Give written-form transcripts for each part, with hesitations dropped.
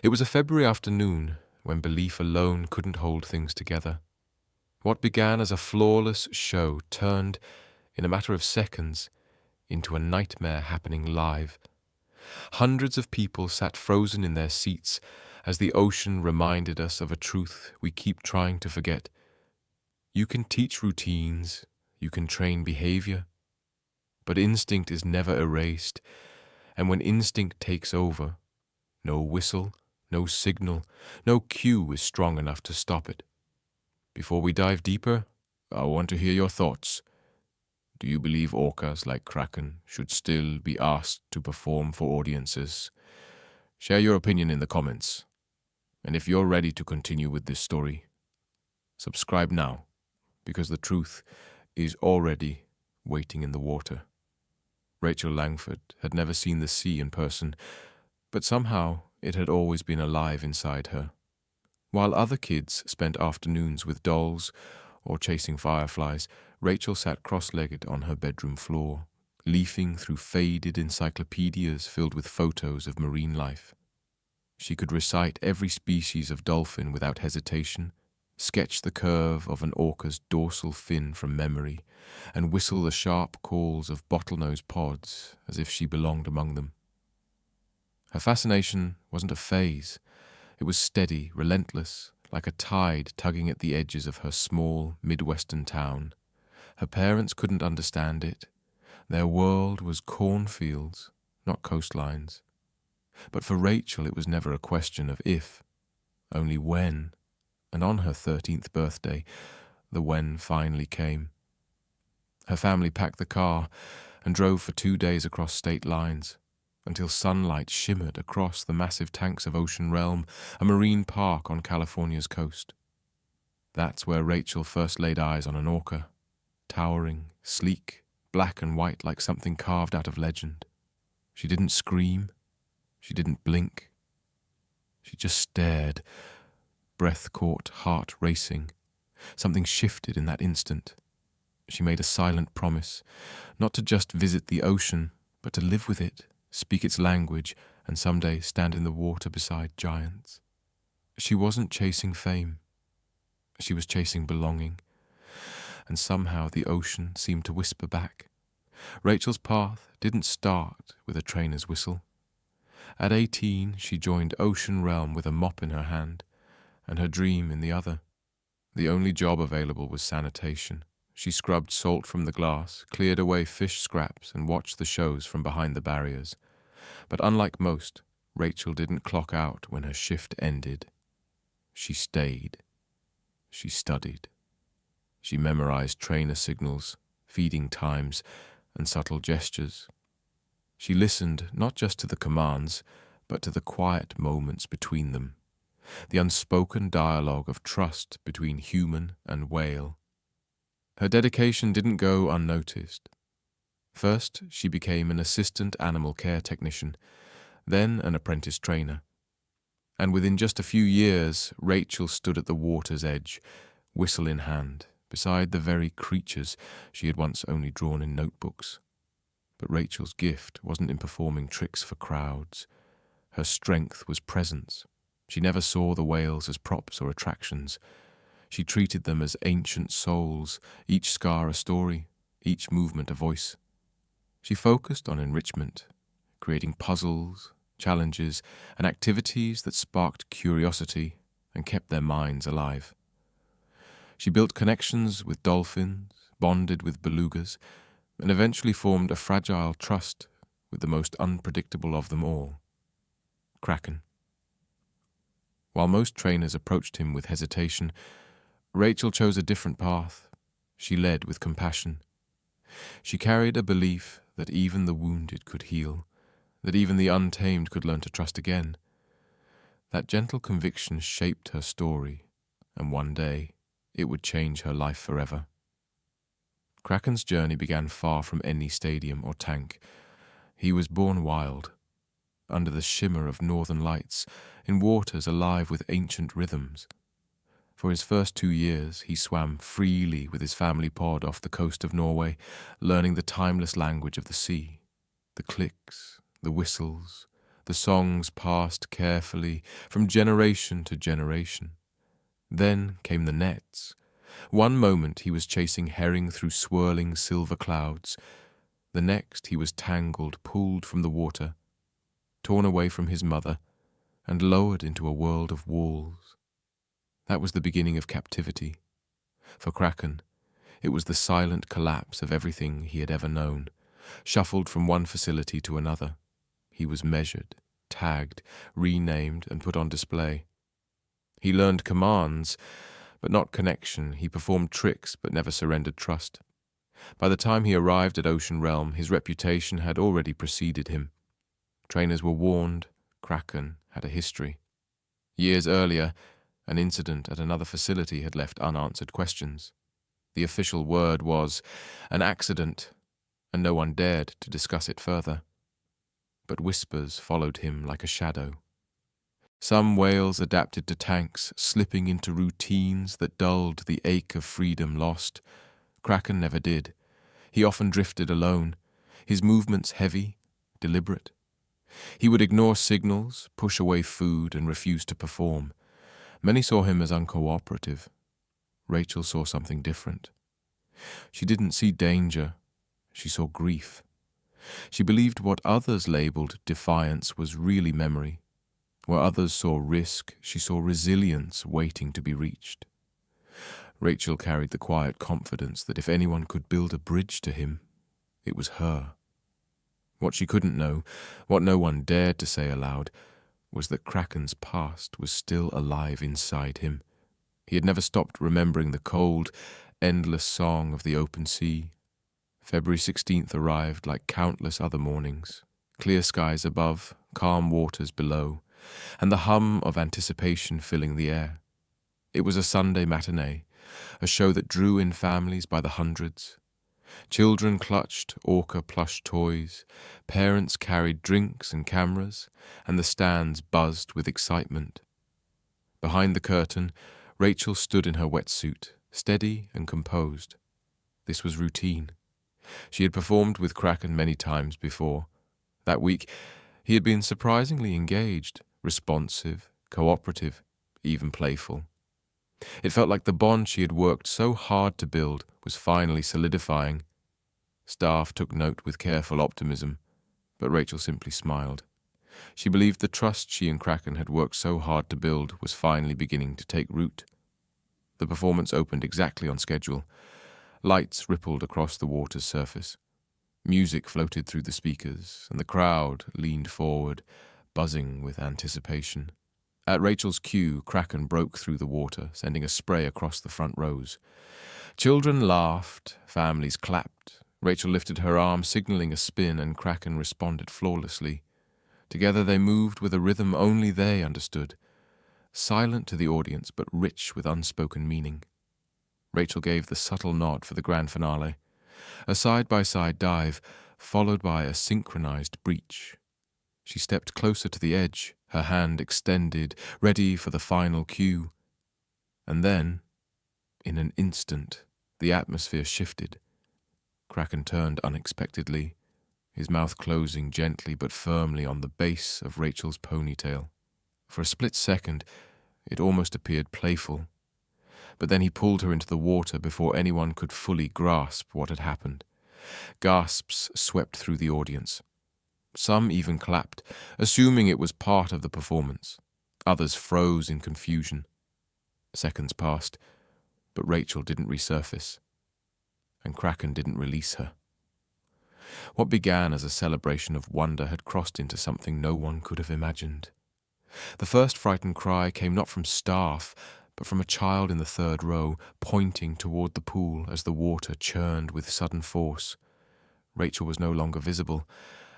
It was a February afternoon when belief alone couldn't hold things together. What began as a flawless show turned, in a matter of seconds, into a nightmare happening live. Hundreds of people sat frozen in their seats as the ocean reminded us of a truth we keep trying to forget. You can teach routines, you can train behavior, but instinct is never erased, and when instinct takes over, no whistle, no signal, no cue is strong enough to stop it. Before we dive deeper, I want to hear your thoughts. Do you believe orcas like Kraken should still be asked to perform for audiences? Share your opinion in the comments. And if you're ready to continue with this story, subscribe now, because the truth is already waiting in the water. Rachel Langford had never seen the sea in person, but somehow it had always been alive inside her. While other kids spent afternoons with dolls or chasing fireflies, Rachel sat cross-legged on her bedroom floor, leafing through faded encyclopedias filled with photos of marine life. She could recite every species of dolphin without hesitation, sketch the curve of an orca's dorsal fin from memory, and whistle the sharp calls of bottlenose pods as if she belonged among them. Her fascination wasn't a phase. It was steady, relentless, like a tide tugging at the edges of her small, Midwestern town. Her parents couldn't understand it. Their world was cornfields, not coastlines. But for Rachel it was never a question of if, only when, and on her 13th birthday, the when finally came. Her family packed the car and drove for 2 days across state lines, until sunlight shimmered across the massive tanks of OceanRealm, a marine park on California's coast. That's where Rachel first laid eyes on an orca, towering, sleek, black and white like something carved out of legend. She didn't scream. She didn't blink. She just stared, breath caught, heart racing. Something shifted in that instant. She made a silent promise, not to just visit the ocean, but to live with it, speak its language, and someday stand in the water beside giants. She wasn't chasing fame. She was chasing belonging. And somehow the ocean seemed to whisper back. Rachel's path didn't start with a trainer's whistle. At 18, she joined OceanRealm with a mop in her hand, and her dream in the other. The only job available was sanitation. She scrubbed salt from the glass, cleared away fish scraps, and watched the shows from behind the barriers. But unlike most, Rachel didn't clock out when her shift ended. She stayed. She studied. She memorized trainer signals, feeding times, and subtle gestures. She listened not just to the commands, but to the quiet moments between them, the unspoken dialogue of trust between human and whale. Her dedication didn't go unnoticed. First, she became an assistant animal care technician, then an apprentice trainer. And within just a few years, Rachel stood at the water's edge, whistle in hand, beside the very creatures she had once only drawn in notebooks. But Rachel's gift wasn't in performing tricks for crowds. Her strength was presence. She never saw the whales as props or attractions. She treated them as ancient souls, each scar a story, each movement a voice. She focused on enrichment, creating puzzles, challenges, and activities that sparked curiosity and kept their minds alive. She built connections with dolphins, bonded with belugas, and eventually formed a fragile trust with the most unpredictable of them all, Kraken. While most trainers approached him with hesitation, Rachel chose a different path. She led with compassion. She carried a belief that even the wounded could heal, that even the untamed could learn to trust again. That gentle conviction shaped her story, and one day it would change her life forever. Kraken's journey began far from any stadium or tank. He was born wild, under the shimmer of northern lights, in waters alive with ancient rhythms. For his first 2 years, he swam freely with his family pod off the coast of Norway, learning the timeless language of the sea, the clicks, the whistles, The songs passed carefully from generation to generation. Then came the nets. One moment he was chasing herring through swirling silver clouds. The next he was tangled, pulled from the water, torn away from his mother, and lowered into a world of walls. That was the beginning of captivity. For Kraken, it was the silent collapse of everything he had ever known, shuffled from one facility to another. He was measured, tagged, renamed, and put on display. He learned commands, but not connection. He performed tricks, but never surrendered trust. By the time he arrived at OceanRealm, his reputation had already preceded him. Trainers were warned. Kraken had a history. Years earlier, an incident at another facility had left unanswered questions. The official word was an accident, and no one dared to discuss it further. But whispers followed him like a shadow. Some whales adapted to tanks, slipping into routines that dulled the ache of freedom lost. Kraken never did. He often drifted alone, his movements heavy, deliberate. He would ignore signals, push away food, and refuse to perform. Many saw him as uncooperative. Rachel saw something different. She didn't see danger, she saw grief. She believed what others labeled defiance was really memory. Where others saw risk, she saw resilience waiting to be reached. Rachel carried the quiet confidence that if anyone could build a bridge to him, it was her. What she couldn't know, what no one dared to say aloud, was that Kraken's past was still alive inside him. He had never stopped remembering the cold, endless song of the open sea. February 16th arrived like countless other mornings. Clear skies above, calm waters below, and the hum of anticipation filling the air. It was a Sunday matinee, a show that drew in families by the hundreds. Children clutched Orca plush toys, parents carried drinks and cameras, and the stands buzzed with excitement. Behind the curtain, Rachel stood in her wetsuit, steady and composed. This was routine. She had performed with Kraken many times before. That week, he had been surprisingly engaged, responsive, cooperative, even playful. It felt like the bond she had worked so hard to build was finally solidifying. Staff took note with careful optimism, but Rachel simply smiled. She believed the trust she and Kraken had worked so hard to build was finally beginning to take root. The performance opened exactly on schedule. Lights rippled across the water's surface. Music floated through the speakers, and the crowd leaned forward, buzzing with anticipation. At Rachel's cue, Kraken broke through the water, sending a spray across the front rows. Children laughed, families clapped. Rachel lifted her arm, signaling a spin, and Kraken responded flawlessly. Together they moved with a rhythm only they understood, silent to the audience but rich with unspoken meaning. Rachel gave the subtle nod for the grand finale, a side-by-side dive, followed by a synchronized breach. She stepped closer to the edge, her hand extended, ready for the final cue. And then, in an instant, the atmosphere shifted. Kraken turned unexpectedly, his mouth closing gently but firmly on the base of Rachel's ponytail. For a split second, it almost appeared playful. But then he pulled her into the water before anyone could fully grasp what had happened. Gasps swept through the audience. Some even clapped, assuming it was part of the performance. Others froze in confusion. Seconds passed, but Rachel didn't resurface, and Kraken didn't release her. What began as a celebration of wonder had crossed into something no one could have imagined. The first frightened cry came not from staff, but from a child in the third row, pointing toward the pool as the water churned with sudden force. Rachel was no longer visible,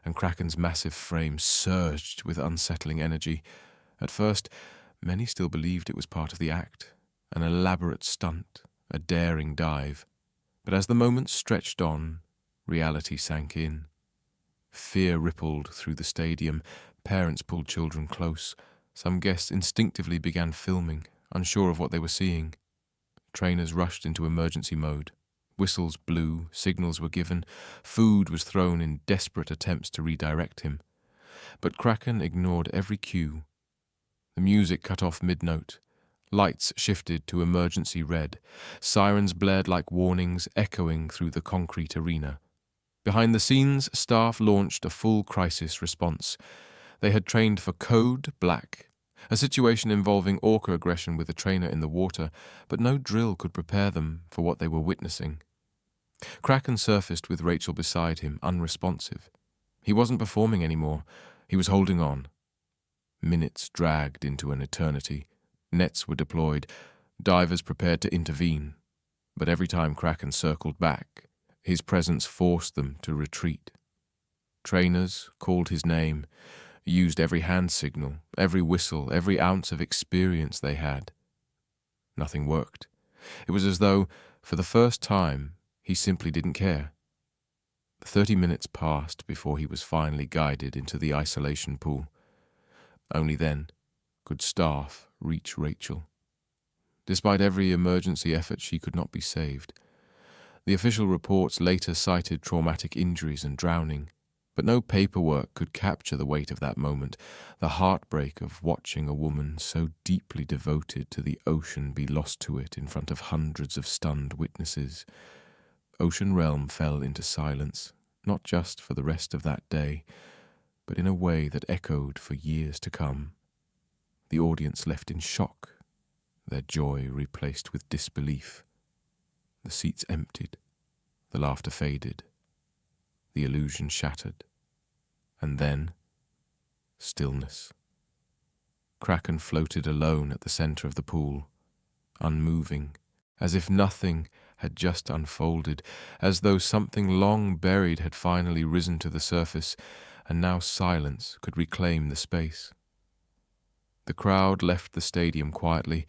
and Kraken's massive frame surged with unsettling energy. At first, many still believed it was part of the act, an elaborate stunt, a daring dive. But as the moments stretched on, reality sank in. Fear rippled through the stadium. Parents pulled children close. Some guests instinctively began filming, unsure of what they were seeing. Trainers rushed into emergency mode. Whistles blew, signals were given, food was thrown in desperate attempts to redirect him. but Kraken ignored every cue. The music cut off mid-note. Lights shifted to emergency red. Sirens blared like warnings, echoing through the concrete arena. Behind the scenes, staff launched a full crisis response. They had trained for Code Black, a situation involving orca aggression with a trainer in the water, but no drill could prepare them for what they were witnessing. Kraken surfaced with Rachel beside him, unresponsive. He wasn't performing anymore. He was holding on. Minutes dragged into an eternity. Nets were deployed. Divers prepared to intervene. But every time Kraken circled back, his presence forced them to retreat. Trainers called his name, used every hand signal, every whistle, every ounce of experience they had. Nothing worked. It was as though, for the first time, he simply didn't care. 30 minutes passed before he was finally guided into the isolation pool. Only then could staff reach Rachel. Despite every emergency effort, she could not be saved. The official reports later cited traumatic injuries and drowning, but no paperwork could capture the weight of that moment, the heartbreak of watching a woman so deeply devoted to the ocean be lost to it in front of hundreds of stunned witnesses. OceanRealm fell into silence, not just for the rest of that day, but in a way that echoed for years to come. The audience left in shock, their joy replaced with disbelief. The seats emptied, the laughter faded, the illusion shattered, and then stillness. Kraken floated alone at the center of the pool, unmoving, as if nothing had just unfolded, as though something long buried had finally risen to the surface, and now silence could reclaim the space. The crowd left the stadium quietly,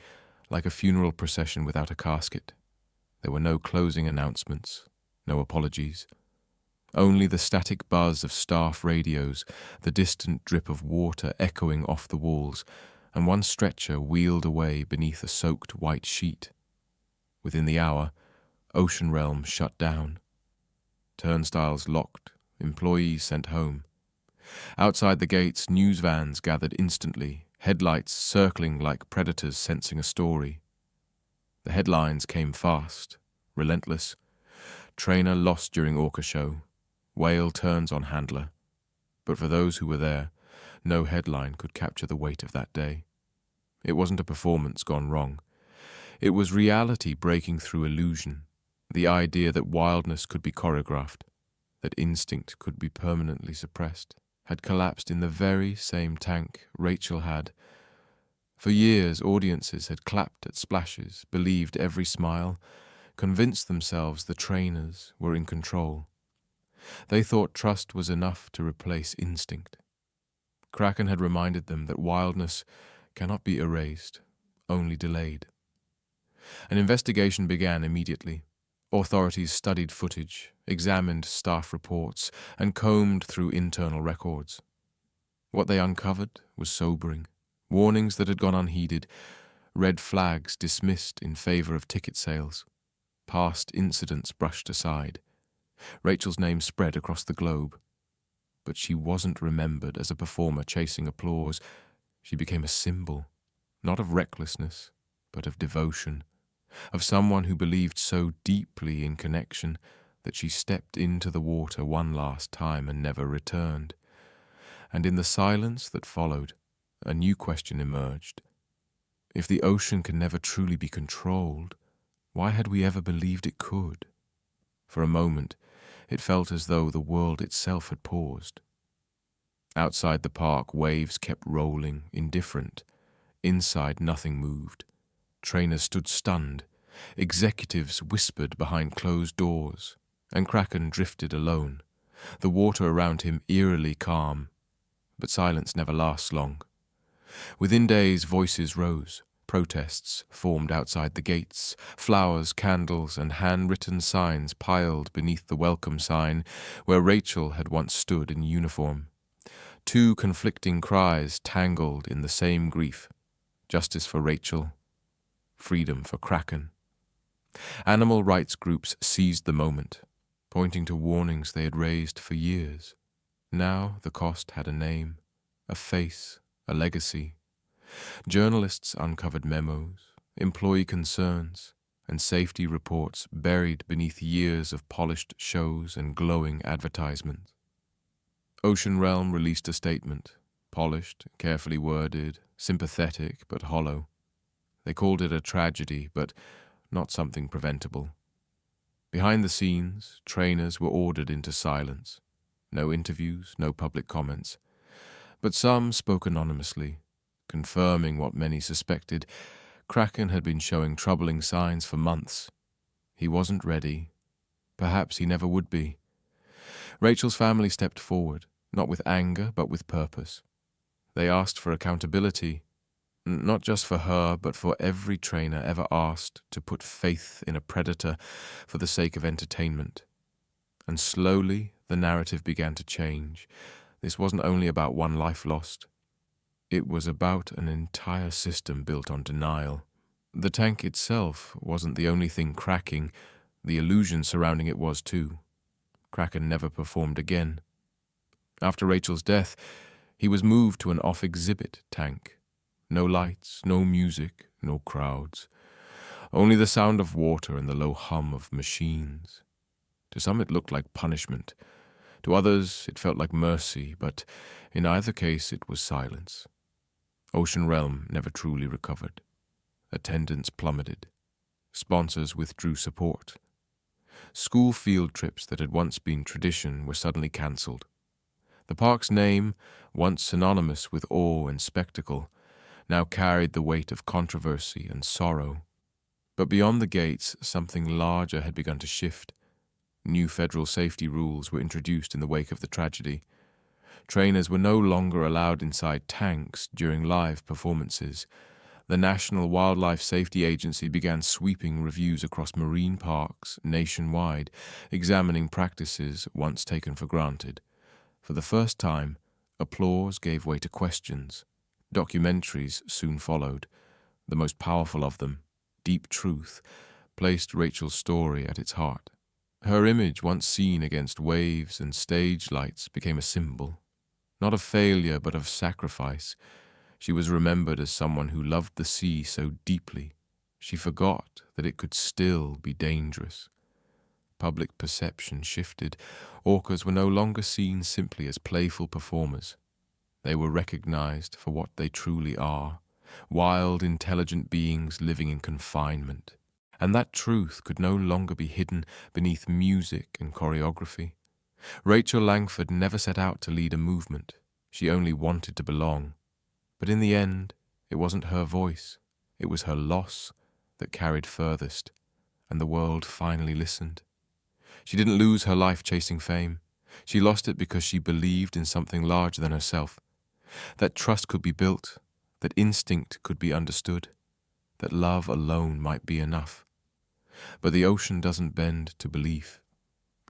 like a funeral procession without a casket. There were no closing announcements, no apologies. Only the static buzz of staff radios, the distant drip of water echoing off the walls, and one stretcher wheeled away beneath a soaked white sheet. Within the hour, OceanRealm shut down. Turnstiles locked, employees sent home. Outside the gates, news vans gathered instantly, headlights circling like predators sensing a story. The headlines came fast, relentless. Trainer lost during Orca show. Whale turns on handler. But for those who were there, no headline could capture the weight of that day. It wasn't a performance gone wrong. It was reality breaking through illusion, the idea that wildness could be choreographed, that instinct could be permanently suppressed, had collapsed in the very same tank Rachel had. For years, audiences had clapped at splashes, believed every smile, convinced themselves the trainers were in control. They thought trust was enough to replace instinct. Kraken had reminded them that wildness cannot be erased, only delayed. An investigation began immediately. Authorities studied footage, examined staff reports, and combed through internal records. What they uncovered was sobering. Warnings that had gone unheeded, red flags dismissed in favor of ticket sales, past incidents brushed aside. Rachel's name spread across the globe. But she wasn't remembered as a performer chasing applause. She became a symbol, not of recklessness, but of devotion, of someone who believed so deeply in connection that she stepped into the water one last time and never returned. And in the silence that followed, a new question emerged. If the ocean can never truly be controlled, why had we ever believed it could? For a moment, it felt as though the world itself had paused. Outside the park, waves kept rolling, indifferent. Inside, nothing moved. Trainers stood stunned. Executives whispered behind closed doors. And Kraken drifted alone, the water around him eerily calm. But silence never lasts long. Within days, voices rose. Protests formed outside the gates. Flowers, candles, and handwritten signs piled beneath the welcome sign where Rachel had once stood in uniform. Two conflicting cries tangled in the same grief. Justice for Rachel, freedom for Kraken. Animal rights groups seized the moment, pointing to warnings they had raised for years. Now the cost had a name, a face, a legacy. Journalists uncovered memos, employee concerns, and safety reports buried beneath years of polished shows and glowing advertisements. OceanRealm released a statement, polished, carefully worded, sympathetic but hollow. They called it a tragedy, but not something preventable. Behind the scenes, trainers were ordered into silence. No interviews, no public comments. But some spoke anonymously, confirming what many suspected. Kraken had been showing troubling signs for months. He wasn't ready. Perhaps he never would be. Rachel's family stepped forward, not with anger, but with purpose. They asked for accountability, not just for her, but for every trainer ever asked to put faith in a predator for the sake of entertainment. And slowly, the narrative began to change. This wasn't only about one life lost. It was about an entire system built on denial. The tank itself wasn't the only thing cracking. The illusion surrounding it was too. Kraken never performed again. After Rachel's death, he was moved to an off-exhibit tank. No lights, no music, no crowds. Only the sound of water and the low hum of machines. To some it looked like punishment. To others it felt like mercy, but in either case it was silence. OceanRealm never truly recovered. Attendance plummeted. Sponsors withdrew support. School field trips that had once been tradition were suddenly cancelled. The park's name, once synonymous with awe and spectacle, now carried the weight of controversy and sorrow. But beyond the gates, something larger had begun to shift. New federal safety rules were introduced in the wake of the tragedy. Trainers were no longer allowed inside tanks during live performances. The National Wildlife Safety Agency began sweeping reviews across marine parks nationwide, examining practices once taken for granted. For the first time, applause gave way to questions. Documentaries soon followed. The most powerful of them, Deep Truth, placed Rachel's story at its heart. Her image, once seen against waves and stage lights, became a symbol. Not of failure, but of sacrifice. She was remembered as someone who loved the sea so deeply, she forgot that it could still be dangerous. Public perception shifted. Orcas were no longer seen simply as playful performers. They were recognized for what they truly are, wild, intelligent beings living in confinement. And that truth could no longer be hidden beneath music and choreography. Rachel Langford never set out to lead a movement. She only wanted to belong. But in the end, it wasn't her voice. It was her loss that carried furthest, and the world finally listened. She didn't lose her life chasing fame. She lost it because she believed in something larger than herself. That trust could be built, that instinct could be understood, that love alone might be enough. But the ocean doesn't bend to belief.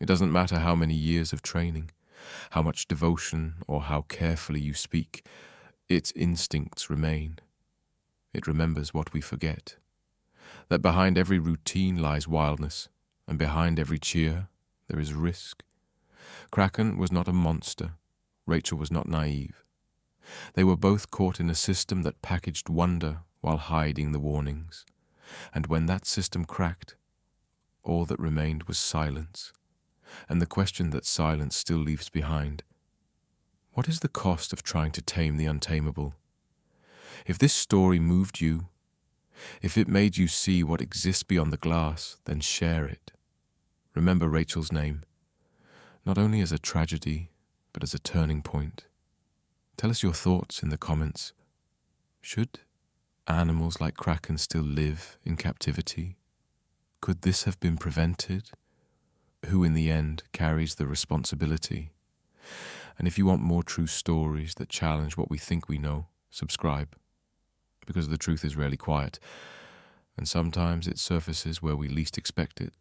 It doesn't matter how many years of training, how much devotion, or how carefully you speak. Its instincts remain. It remembers what we forget. That behind every routine lies wildness, and behind every cheer there is risk. Kraken was not a monster. Rachel was not naive. They were both caught in a system that packaged wonder while hiding the warnings. And when that system cracked, all that remained was silence, and the question that silence still leaves behind. What is the cost of trying to tame the untamable? If this story moved you, if it made you see what exists beyond the glass, then share it. Remember Rachel's name, not only as a tragedy, but as a turning point. Tell us your thoughts in the comments. Should animals like Kraken still live in captivity? Could this have been prevented? Who in the end carries the responsibility? And if you want more true stories that challenge what we think we know, subscribe. Because the truth is rarely quiet, and sometimes it surfaces where we least expect it.